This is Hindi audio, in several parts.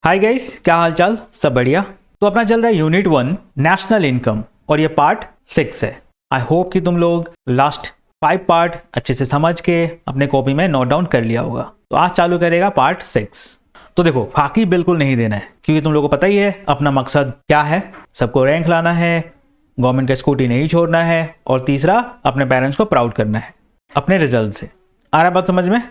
हाय गाइस, क्या हाल चाल? सब बढ़िया। तो अपना चल रहा है यूनिट 1 नेशनल इनकम और ये पार्ट 6 है। आई होप कि तुम लोग लास्ट 5 पार्ट अच्छे से समझ के अपने कॉपी में नोट डाउन कर लिया होगा। तो आज चालू करेगा पार्ट 6। तो देखो, फाकी बिल्कुल नहीं देना है क्योंकि तुम लोगों को पता ही है अपना मकसद क्या है। सबको रैंक लाना है, गवर्नमेंट का स्कूटी नहीं छोड़ना है, और तीसरा अपने पेरेंट्स को प्राउड करना है अपने रिजल्ट से। आ रहा है बात समझ में?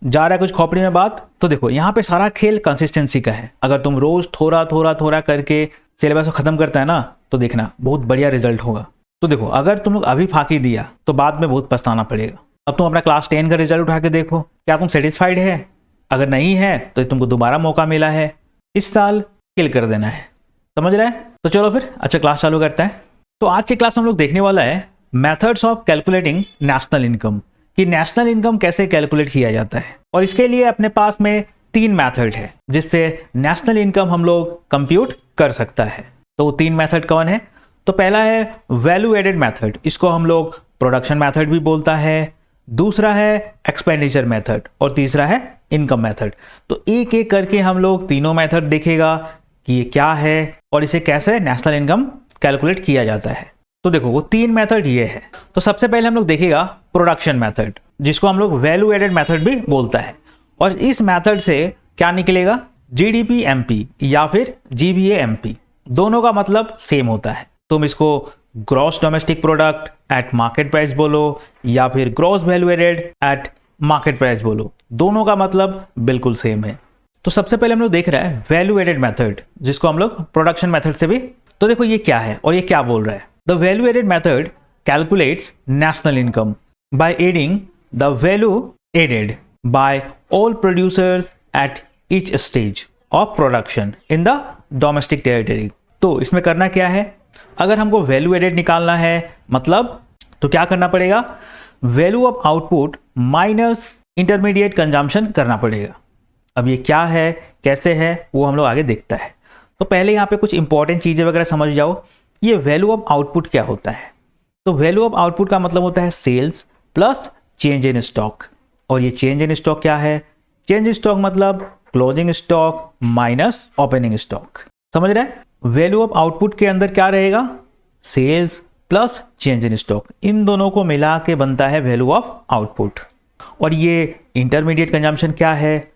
जा रहा है कुछ खोपड़ी में बात? तो देखो, यहाँ पे सारा खेल कंसिस्टेंसी का है। अगर तुम रोज थोड़ा थोड़ा थोड़ा करके सिलेबस को खत्म करता है ना, तो देखना बहुत बढ़िया रिजल्ट होगा। तो देखो, अगर तुम लोग अभी फाकी दिया तो बाद में बहुत पछताना पड़ेगा। अब तुम अपना क्लास 10 का रिजल्ट उठा के देखो, क्या तुम सेटिस्फाइड है? अगर नहीं है तो तुमको दोबारा मौका मिला है, इस साल किल कर देना है। समझ रहे हैं? तो चलो फिर अच्छा क्लास चालू करते हैं। तो आज की क्लास हम लोग देखने वाला है methods of calculating national income, कि नेशनल इनकम कैसे कैलकुलेट किया जाता है। और इसके लिए अपने पास में 3 मेथड है जिससे नेशनल इनकम हम लोग कंप्यूट कर सकता है। तो 3 मेथड कौन है? तो पहला है वैल्यू एडेड मेथड, इसको हम लोग प्रोडक्शन मेथड भी बोलता है। दूसरा है एक्सपेंडिचर मेथड और तीसरा है इनकम मेथड। तो एक एक करके हम लोग तीनों मेथड देखेगा कि ये क्या है और इसे कैसे नेशनल इनकम कैलकुलेट किया जाता है। तो देखो, वो 3 मेथड ये है। तो सबसे पहले हम लोग देखेगा प्रोडक्शन मेथड, जिसको हम लोग वैल्यू एडेड मेथड भी बोलता है। और इस मेथड से क्या निकलेगा? जीडीपी एमपी या फिर जीबीए एमपी, दोनों का मतलब सेम होता है। तुम इसको gross domestic product at market price बोलो या फिर gross value added at market price बोलो, दोनों का मतलब बिल्कुल सेम है। तो सबसे पहले हम लोग देख रहे हैं वैल्यू एडेड मेथड, जिसको हम लोग प्रोडक्शन मेथड से भी। तो देखो ये क्या है और ये क्या बोल रहा है। The value added method calculates national income by adding the value added by all producers at each stage of production in the domestic territory। तो इसमें करना क्या है? अगर हमको वैल्यू एडेड निकालना है मतलब तो क्या करना पड़ेगा? Value of output minus intermediate consumption करना पड़ेगा। अब ये क्या है, कैसे है, वो हम लोग आगे देखता है। तो पहले यहाँ पे कुछ इंपॉर्टेंट चीज़ें वगैरह समझ जाओ। ये वैल्यू ऑफ आउटपुट क्या होता है? तो वैल्यू ऑफ आउटपुट का मतलब होता है sales plus change in stock. और ये चेंज इन स्टॉक क्या है? चेंज इन स्टॉक मतलब closing stock minus opening stock. समझ रहे हैं? वैल्यू ऑफ आउटपुट के अंदर क्या रहेगा? Sales plus change in stock, इन दोनों को मिला के बनता है वैल्यू ऑफ आउटपुट। और ये इंटरमीडिएट कंजम्पशन क्या है?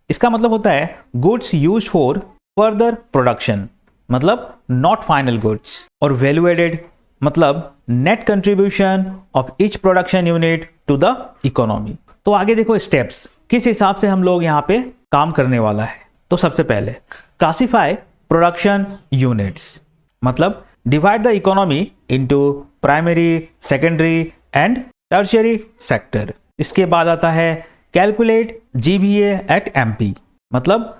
इसका मतलब होता है goods use for further production, मतलब नॉट फाइनल गुड्स। और वैल्यू एडेड मतलब net contribution of each production unit to the economy. तो आगे देखो स्टेप्स, किस हिसाब से हम लोग यहाँ पे काम करने वाला है। तो सबसे पहले क्लासिफाई प्रोडक्शन यूनिट्स, मतलब divide the economy into primary, secondary and tertiary sector. इसके बाद आता है कैलकुलेट जीबीए एट एमपी, मतलब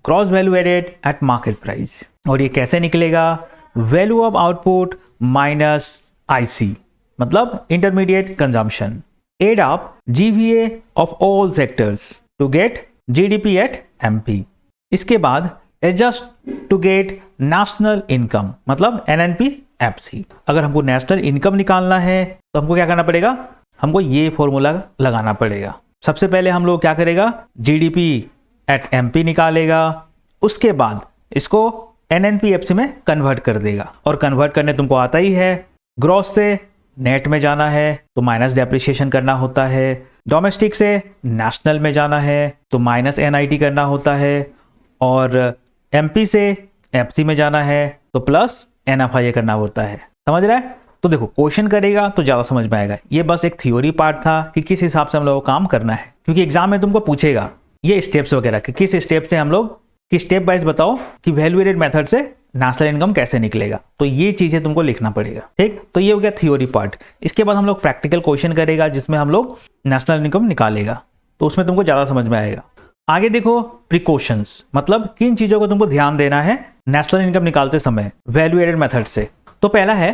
gross value added at market price. और ये कैसे निकलेगा? Value of output minus IC, मतलब intermediate consumption, add up GVA of all sectors to get GDP at MP. इसके बाद adjust to get national income, मतलब एनएनपी एफसी। अगर हमको नेशनल इनकम निकालना है तो हमको क्या करना पड़ेगा? हमको ये फॉर्मूला लगाना पड़ेगा। सबसे पहले हम लोग क्या करेगा? जीडीपी एट एमपी निकालेगा, उसके बाद इसको एनएनपीएफसी में कन्वर्ट कर देगा। और कन्वर्ट करने तुमको आता ही है, ग्रॉस से नेट में जाना है तो माइनस डेप्रिसिएशन करना होता है, डोमेस्टिक से नेशनल में जाना है तो माइनस एनआईटी करना होता है, और एमपी से एफसी में जाना है तो प्लस एनएफआईए करना होता है। समझ रहा है? तो देखो, क्वेश्चन करेगा तो ज़्यादा समझ में आएगा। ये बस एक थ्योरी पार्ट था कि किस हिसाब से हम लोग को काम करना है, क्योंकि एग्जाम में तुमको पूछेगा ये स्टेप्स वगैरह कि किस स्टेप से हम लोग कि स्टेप वाइज बताओ कि वैल्यू एडेड मेथड से नेशनल इनकम कैसे निकलेगा। तो ये चीजें तुमको लिखना पड़ेगा। ठीक, तो ये हो गया थ्योरी पार्ट। इसके बाद हम लोग प्रैक्टिकल क्वेश्चन करेगा जिसमें हम लोग नेशनल इनकम निकालेगा, तो उसमें तुमको ज्यादा समझ में आएगा। आगे देखो प्रिकॉशंस, मतलब किन चीजों को तुमको ध्यान देना है नेशनल इनकम निकालते समय वैल्यू एडेड मेथड से। तो पहला है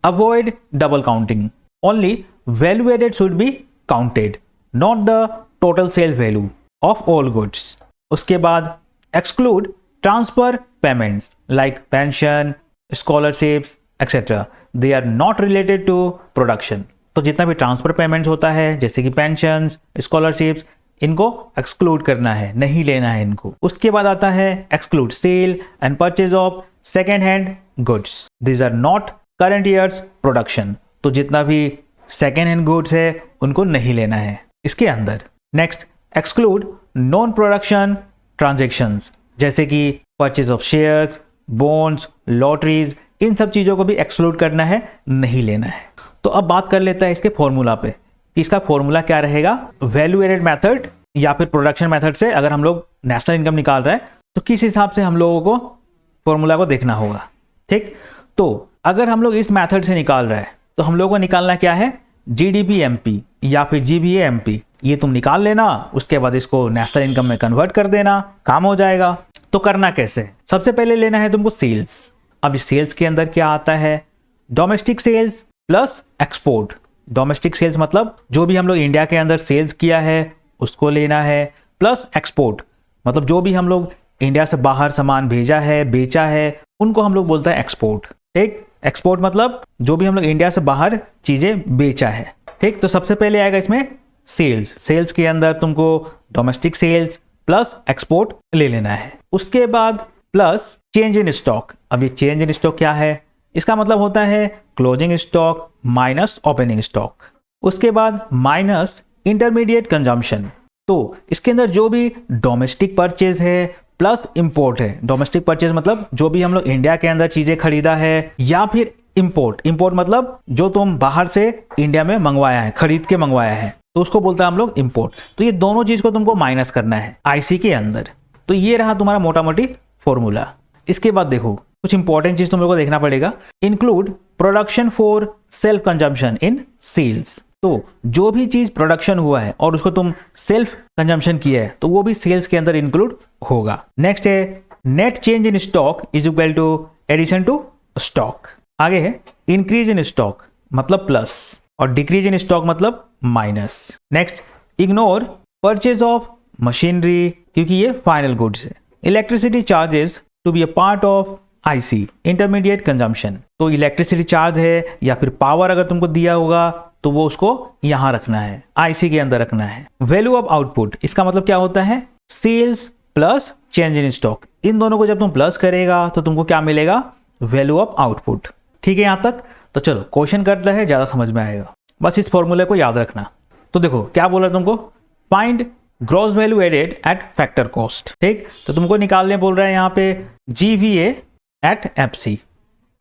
avoid double counting, only value added should be counted, not the total sale value of all goods. उसके बाद exclude transfer payments like pension, scholarships, etc. They are not related to production। तो जितना भी ट्रांसफर पेमेंट्स होता है जैसे कि पेंशन, स्कॉलरशिप्स, इनको एक्सक्लूड करना है, नहीं लेना है इनको। उसके बाद आता है exclude sale and purchase of second hand goods, these are not current years production. तो जितना भी सेकेंड हैंड गुड्स है उनको नहीं लेना है इसके अंदर। Next exclude non production transactions, जैसे कि purchase of shares, bonds, lotteries, इन सब चीजों को भी एक्सक्लूड करना है, नहीं लेना है। तो अब बात कर लेता है इसके फॉर्मूला पे। इसका फॉर्मूला क्या रहेगा, वैल्यू एडेड मेथड या फिर प्रोडक्शन मेथड से अगर हम लोग नेशनल इनकम निकाल रहे हैं तो किस हिसाब से हम लोगों को फॉर्मूला को देखना होगा। ठीक, तो अगर हम लोग इस मेथड से निकाल रहे हैं तो हम लोगों को निकालना क्या है, जीडीपी एमपी या फिर जीबीए एमपी, ये तुम निकाल लेना। उसके बाद इसको नेशनल इनकम में कन्वर्ट कर देना, काम हो जाएगा। तो करना कैसे, सबसे पहले लेना है तुमको सेल्स। अब इस सेल्स के अंदर क्या आता है, domestic sales plus export. Domestic sales मतलब जो भी हम लोग इंडिया के अंदर सेल्स किया है उसको लेना है, प्लस एक्सपोर्ट मतलब जो भी हम लोग इंडिया से बाहर सामान भेजा है, बेचा है, उनको हम लोग बोलते हैं एक्सपोर्ट। ठीक, एक्सपोर्ट मतलब जो भी हम लोग इंडिया से बाहर चीजें बेचा है। ठीक, तो सबसे पहले आएगा इसमें सेल्स। सेल्स के अंदर तुमको डोमेस्टिक सेल्स प्लस एक्सपोर्ट ले लेना है। उसके बाद प्लस चेंज इन स्टॉक। अब ये चेंज इन स्टॉक क्या है, इसका मतलब होता है closing stock minus opening stock. उसके बाद माइनस इंटरमीडिएट कंजम्पशन। तो इसके अंदर जो भी डोमेस्टिक परचेज है प्लस इंपोर्ट है। डोमेस्टिक परचेज मतलब जो भी हम लोग इंडिया के अंदर चीजें खरीदा है, या फिर इंपोर्ट मतलब जो तुम बाहर से इंडिया में मंगवाया है, खरीद के मंगवाया है, तो उसको बोलते हैं हम लोग इंपोर्ट। तो ये दोनों चीज को तुमको माइनस करना है आईसी के अंदर। तो ये रहा तुम्हारा मोटा मोटी फॉर्मूला। इसके बाद देखो कुछ इंपॉर्टेंट चीज तुम लोग को देखना पड़ेगा, include production for self consumption in sales. तो जो भी चीज प्रोडक्शन हुआ है और उसको तुम सेल्फ कंजम्पशन किया है तो वो भी सेल्स के अंदर इंक्लूड होगा। नेक्स्ट है net change in stock is equal to addition to stock. आगे है इंक्रीज इन स्टॉक मतलब प्लस और डिक्रीज इन स्टॉक मतलब minus. Next ignore purchase of machinery क्योंकि ये फाइनल गुड्स है। Electricity charges to be a part of IC intermediate consumption. तो इलेक्ट्रिसिटी चार्ज है या फिर पावर अगर तुमको दिया होगा तो वो उसको यहां रखना है, आईसी के अंदर रखना है। वैल्यू ऑफ आउटपुट, इसका मतलब क्या होता है, sales plus change in stock. इन दोनों को जब तुम प्लस करेगा तो तुमको क्या मिलेगा, वैल्यू ऑफ आउटपुट। ठीक है यहां तक। तो चलो क्वेश्चन करता है, ज्यादा समझ में आएगा, बस इस फॉर्मूले को याद रखना। तो देखो क्या बोला तुमको, find gross value added at factor cost. ठीक, तो तुमको निकालने बोल रहा है यहाँ पे जीवीए एट एफसी।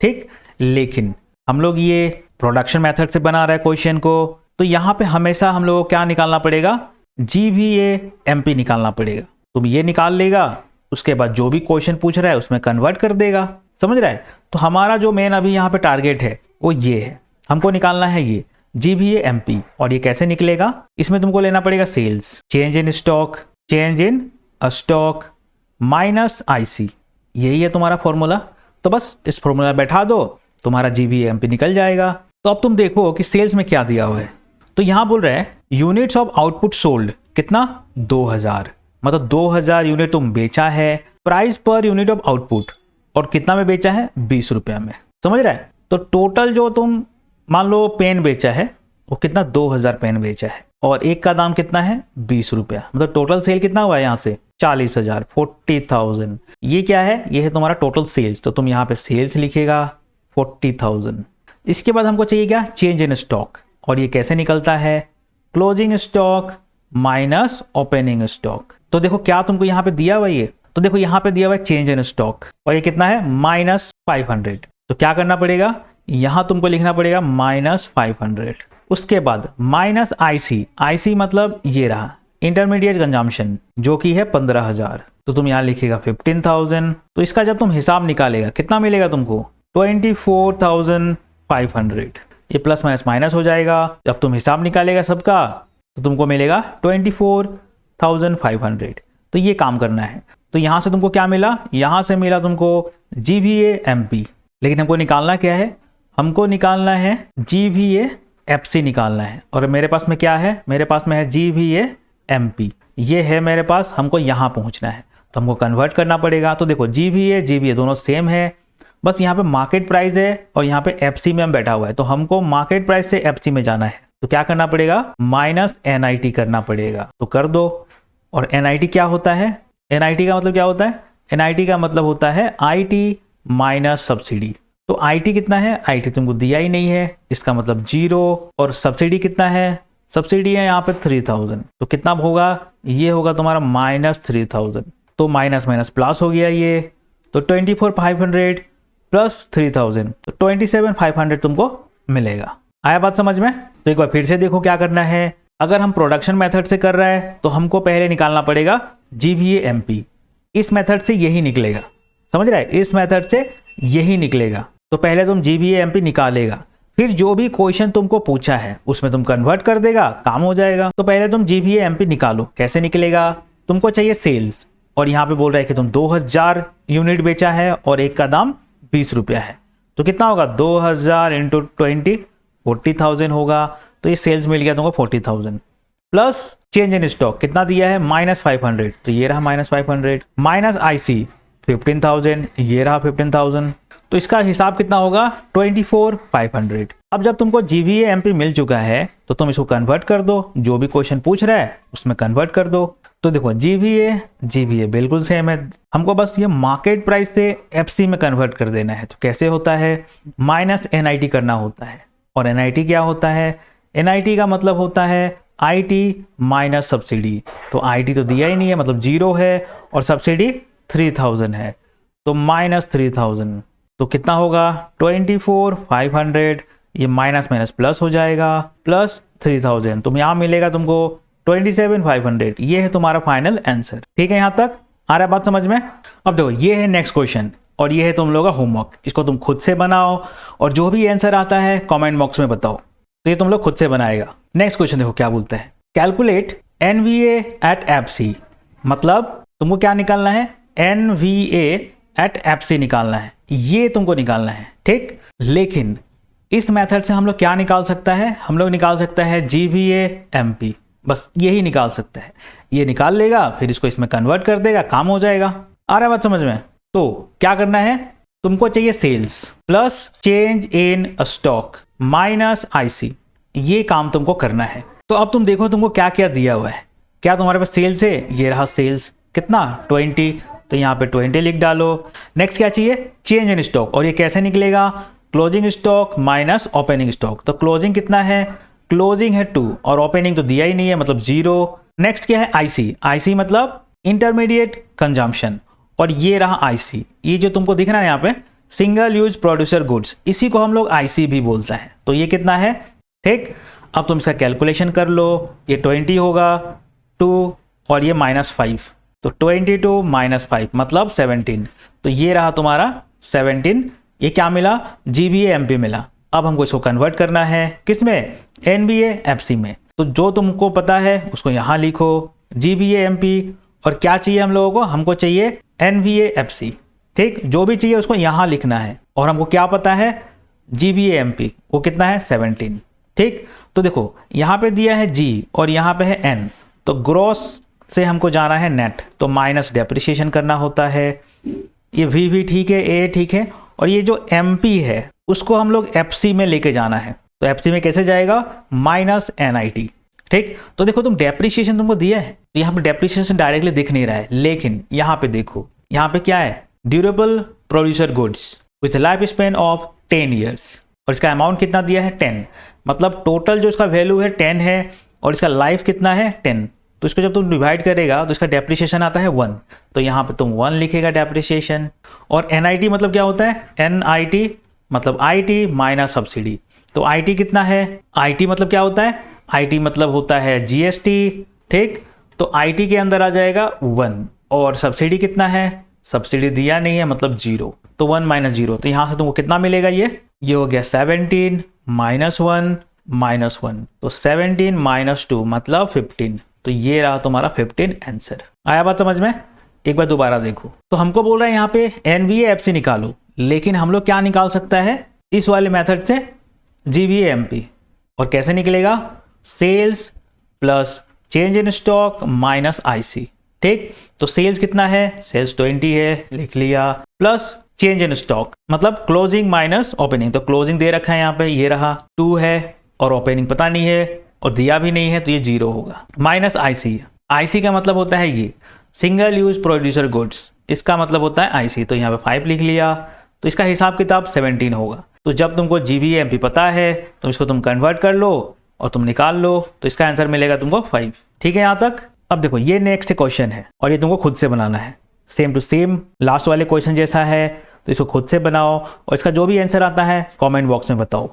ठीक, लेकिन हम लोग ये प्रोडक्शन मेथड से बना रहा है क्वेश्चन को, तो यहाँ पे हमेशा हम लोग को क्या निकालना पड़ेगा, जीवीए एमपी निकालना पड़ेगा। तुम ये निकाल लेगा, उसके बाद जो भी क्वेश्चन पूछ रहा है उसमें कन्वर्ट कर देगा, समझ रहा है। तो हमारा जो मेन अभी यहाँ पे टारगेट है वो ये है, हमको निकालना है ये जीवीए एमपी। और ये कैसे निकलेगा, इसमें तुमको लेना पड़ेगा sales, change in stock, change in stock minus IC, यही है तुम्हारा फॉर्मूला। तो बस इस फॉर्मूला बैठा दो, तुम्हारा जीवीए एमपी निकल जाएगा। तो अब तुम देखो कि सेल्स में क्या दिया हुआ है। तो यहां बोल रहे हैं यूनिट्स ऑफ आउटपुट सोल्ड कितना, 2000, मतलब 2000 यूनिट तुम बेचा है। Price per unit of output, और कितना में बेचा है, 20 रुपया में, समझ रहा है। तो टोटल जो तुम मान लो पेन बेचा है वो कितना, 2000 पेन बेचा है, और एक का दाम कितना है, 20 रुपया, मतलब टोटल सेल कितना हुआ है यहाँ से, 40,000, 40,000। ये क्या है, ये है तुम्हारा टोटल सेल्स। तो तुम यहाँ पे सेल्स लिखेगा 40,000। इसके बाद हमको चाहिए क्या, चेंज इन स्टॉक, और ये कैसे निकलता है, closing stock minus opening stock. तो देखो क्या तुमको यहाँ पे दिया हुआ ये, तो देखो यहाँ पे दिया हुआ है चेंज इन स्टॉक, और ये कितना है, -500। तो क्या करना पड़ेगा, यहाँ तुमको लिखना पड़ेगा -500। उसके बाद माइनस आईसी, आईसी मतलब ये रहा इंटरमीडिएट कंजम्पशन जो कि है 15,000। तो तुम यहाँ लिखेगा 15,000। तो इसका जब तुम हिसाब निकालेगा कितना मिलेगा तुमको, 24,500। ये प्लस माइनस माइनस हो जाएगा, जब तुम हिसाब निकालेगा सबका तो तुमको मिलेगा 24,500। तो ये काम करना है। तो यहाँ से तुमको क्या मिला, यहाँ से मिला तुमको जीवीए एमपी, लेकिन हमको निकालना क्या है, हमको निकालना है जीवीए एफसी निकालना है। और मेरे पास में क्या है, मेरे पास में है जीवीए एमपी, ये है मेरे पास, हमको यहाँ पहुँचना है तो हमको कन्वर्ट करना पड़ेगा। तो देखो जीवीए दोनों सेम है, बस यहाँ पे मार्केट प्राइस है और यहाँ पे एफसी में हम बैठा हुआ है, तो हमको मार्केट प्राइस से एफसी में जाना है। तो क्या करना पड़ेगा, -NIT करना पड़ेगा। तो कर दो, और NIT क्या होता है? NIT का मतलब क्या होता है? NIT का मतलब होता है IT माइनस सब्सिडी। तो IT कितना है? IT तुमको दिया ही नहीं है, इसका मतलब 0। और सब्सिडी कितना है? सब्सिडी है यहाँ पे 3000। तो कितना होगा? ये होगा तुम्हारा -3000। तो माइनस माइनस प्लस हो गया ये। तो 24,500 प्लस 3000, तो 27,500 तुमको मिलेगा। आया बात समझ में? तो एक बार फिर से देखो क्या करना है। अगर हम प्रोडक्शन मेथड से कर रहे हैं तो हमको पहले निकालना पड़ेगा GVA MP। इस मेथड से यही निकलेगा, समझ रहा है? इस मेथड से यही निकलेगा। तो पहले तुम GVA MP निकालेगा, फिर जो भी क्वेश्चन तुमको पूछा है उसमें तुम कन्वर्ट कर देगा, काम हो जाएगा। तो पहले तुम GVA MP निकालो। कैसे निकलेगा? तुमको चाहिए सेल्स, और यहाँ पे बोल रहा है कि तुम 2000 यूनिट बेचा है और एक का दाम 20 रुपया है। तो कितना होगा? 2000 इंटू 20 40,000 होगा। तो ये सेल्स मिल गया तुमको 40,000। प्लस चेंज इन स्टॉक कितना दिया है? -500। तो ये रहा -500। माइनस IC 15,000, ये रहा 15,000। तो इसका हिसाब कितना होगा? 24,500। अब जब तुमको GVA MP मिल चुका है तो तुम इसको कन्वर्ट कर दो, जो भी क्वेश्चन पूछ रहा है उसमें कन्वर्ट कर दो। तो देखो GVA बिल्कुल सेम है, हमको बस ये मार्केट प्राइस से FC में कन्वर्ट कर देना है। तो कैसे होता है? माइनस NIT करना होता है। और NIT क्या होता है? NIT का मतलब होता है IT माइनस सब्सिडी। तो IT तो दिया ही नहीं है, मतलब 0 है, और सब्सिडी 3000 है, तो -3000। तो कितना होगा? 24,500। ये माइनस माइनस प्लस हो जाएगा, प्लस 3000। तो यहाँ मिलेगा तुमको 27,500। ये है तुम्हारा फाइनल आंसर। ठीक है, यहाँ तक आ रहा है बात समझ में? अब देखो ये है नेक्स्ट क्वेश्चन, और ये है तुम लोगों का होमवर्क। इसको तुम खुद से बनाओ, और जो भी आंसर आता है कमेंट बॉक्स में बताओ। तो ये तुम लोग खुद से बनाएगा। नेक्स्ट क्वेश्चन देखो क्या बोलते हैं। Calculate NVA at FC। मतलब तुमको क्या निकालना है? NVA एट FC निकालना है, ये तुमको निकालना है, ठीक। लेकिन इस मेथड से हम लोग क्या निकाल सकता है? हम लोग निकाल सकता है GVA MP, बस यही निकाल सकता है। ये निकाल लेगा, फिर इसको इसमें कन्वर्ट कर देगा, काम हो जाएगा। आ रहा है बात समझ में? तो क्या करना है? तुमको चाहिए sales plus change in stock minus IC, ये काम तुमको करना है। तो अब तुम देखो तुमको क्या क्या दिया हुआ है। क्या तुम्हारे पास सेल्स है? ये रहा सेल्स, कितना? 20। तो यहाँ पे 20 लिख डालो। नेक्स्ट क्या चाहिए? चेंज इन स्टॉक, और ये कैसे निकलेगा? Closing stock minus opening stock. तो क्लोजिंग कितना है? क्लोजिंग है 2, और ओपनिंग तो दिया ही नहीं है, मतलब 0। नेक्स्ट क्या है? IC मतलब इंटरमीडिएट कंजम्पशन, और ये रहा IC। ये जो तुमको दिख रहा है यहाँ पे सिंगल यूज प्रोड्यूसर गुड्स, इसी को हम लोग IC भी बोलता है। तो ये कितना है? ठीक। अब तुम इसका कैलकुलेशन कर लो। ये 20 होगा 2, और ये -5, तो 22 - 5 मतलब 17। तो ये रहा तुम्हारा 17। ये क्या मिला? GVA MP मिला। अब हमको इसको कन्वर्ट करना है, किस में? NVA FC में। तो जो तुमको पता है उसको यहाँ लिखो, GVA MP। और क्या चाहिए हम लोगों को? हमको चाहिए NVA FC, ठीक। जो भी चाहिए उसको यहाँ लिखना है। और हमको क्या पता है? GVA MP वो कितना है? 17, ठीक। तो देखो यहाँ पे दिया है G और यहाँ पे है N, तो ग्रॉस से हमको जाना है नेट, तो माइनस डेप्रिसिएशन करना होता है। ये V भी ठीक है, A ठीक है, और ये जो MP है उसको हम लोग FC में लेके जाना है। तो FC में कैसे जाएगा? माइनस NIT, ठीक। तो देखो तुम डेप्रिसिएशन तुमको दिया है, तो यहाँ पे डेप्रिसिएशन डायरेक्टली दिख नहीं रहा है, लेकिन यहाँ पे देखो, यहाँ पे क्या है? Durable producer goods with life span of 10 years, और इसका अमाउंट कितना दिया है? 10। मतलब टोटल जो इसका वैल्यू है 10 है, और इसका लाइफ कितना है? 10। तो इसको जब तुम डिवाइड करेगा तो इसका डेप्रिसिएशन आता है 1, तो यहाँ पे तुम 1 लिखेगा डेप्रिसिएशन। और NIT मतलब क्या होता है? NIT मतलब IT माइनस सब्सिडी। तो IT कितना है? IT मतलब क्या होता है? IT मतलब होता है GST, ठीक। तो IT के अंदर आ जाएगा 1, और सब्सिडी कितना है? सब्सिडी दिया नहीं है, मतलब 0, तो 1 - 0। तो यहाँ से तुमको कितना मिलेगा? ये हो गया 17 -1 -1, तो 17 - 2 मतलब 15। तो ये रहा तुम्हारा 15 आंसर। आया बात समझ में? एक बार दोबारा देखो। तो हमको बोल रहा है यहाँ पे NVA FC निकालो, लेकिन हम लोग क्या निकाल सकता है इस वाले मेथड से? GVA MP। और कैसे निकलेगा? Sales plus change in stock minus IC, ठीक। तो सेल्स कितना है? सेल्स 20 है, लिख लिया, प्लस चेंज इन स्टॉक मतलब क्लोजिंग माइनस ओपनिंग। तो क्लोजिंग दे रखा है यहाँ पे, ये रहा 2 है, और ओपनिंग पता नहीं है और दिया भी नहीं है, तो ये 0 होगा। Minus IC। आईसी का मतलब होता है ये सिंगल यूज प्रोड्यूसर गुड्स, इसका मतलब होता है आईसी। तो यहाँ पे 5 लिख लिया, तो इसका हिसाब किताब 17 होगा। तो जब तुमको जीबी एमपी पता है तो इसको तुम कन्वर्ट कर लो और तुम निकाल लो, तो इसका आंसर मिलेगा तुमको 5। ठीक है यहाँ तक। अब देखो ये नेक्स्ट क्वेश्चन है और ये तुमको खुद से बनाना है, सेम टू सेम लास्ट वाले क्वेश्चन जैसा है। तो इसको खुद से बनाओ और इसका जो भी आंसर आता है कमेंट बॉक्स में बताओ।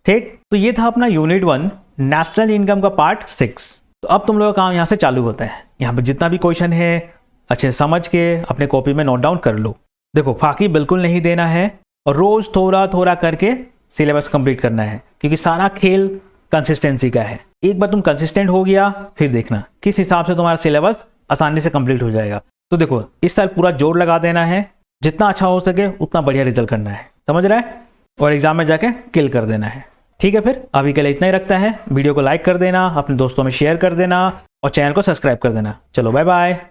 ठीक, तो ये था अपना यूनिट 1 नेशनल इनकम का पार्ट 6। तो अब तुम लोगों का काम यहाँ से चालू होता है। यहाँ पे जितना भी क्वेश्चन है अच्छे से समझ के अपने कॉपी में नोट डाउन कर लो। देखो फाकी बिल्कुल नहीं देना है और रोज थोड़ा थोड़ा करके सिलेबस कंप्लीट करना है, क्योंकि सारा खेल कंसिस्टेंसी का है। एक बार तुम कंसिस्टेंट हो गया फिर देखना किस हिसाब से तुम्हारा सिलेबस आसानी से कंप्लीट हो जाएगा। तो देखो इस साल पूरा जोर लगा देना है, जितना अच्छा हो सके उतना बढ़िया रिजल्ट करना है, समझ रहा है, और एग्जाम में जाके किल कर देना है। ठीक है, फिर अभी के लिए इतना ही रखता है। वीडियो को लाइक कर देना, अपने दोस्तों में शेयर कर देना और चैनल को सब्सक्राइब कर देना। चलो बाय बाय।